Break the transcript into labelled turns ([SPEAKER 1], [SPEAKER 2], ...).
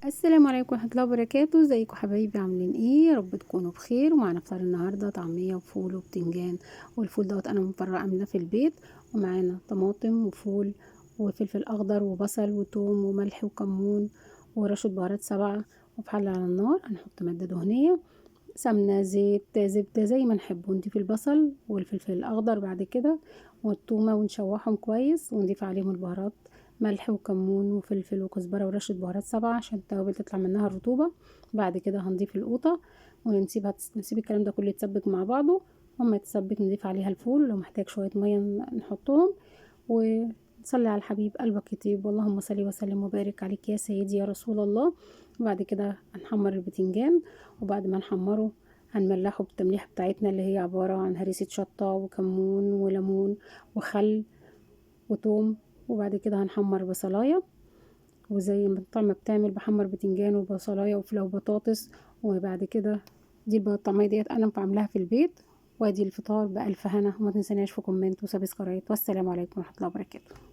[SPEAKER 1] السلام عليكم ورحمة الله وبركاته. ازيكم حبايبي؟ عاملين ايه؟ يا رب تكونوا بخير. ومعانا فطار النهارده طعمية وفول وبتنجان. والفول دوت انا مفرقة عاملاه في البيت. ومعانا طماطم وفول وفلفل اخضر وبصل وتوم وملح وكمون ورشة بهارات 7. وفي حلة على النار هنحط مادة دهنية، سمنة، زيت، زبدة، زي ما نحب. ونضيف البصل والفلفل الأخضر بعد كده والثومة ونشوحهم كويس، ونضيف عليهم البهارات، ملح وكمون وفلفل وكزبرة ورشة بهارات 7 عشان التوابل تطلع منها الرطوبة. بعد كده هنضيف القوطة نسيب الكلام ده كله يتسبك مع بعضه. وما يتسبك نضيف عليها الفول، ولو محتاج شوية مية نحطهم. وصلي على الحبيب قلبك يطيب، اللهم صل وسلم وبارك عليك يا سيدي يا رسول الله. وبعد كده هنحمر البتنجان، وبعد ما نحمره هنملحه بالتمليحة بتاعتنا اللي هي عبارة عن هريسة شطة وكمون وليمون وخل وتوم. وبعد كده هنحمر بصلاية، وزي ما الطعمة بتعمل بحمر بتنجان وبصلاية وفلفل وبطاطس. وبعد كده دي بقى الطعمية ديت انا بعملها في البيت. وادي الفطار بألف هنا، وما تنساناش في كومنت وسبسكرايب. والسلام عليكم ورحمة الله وبركاته.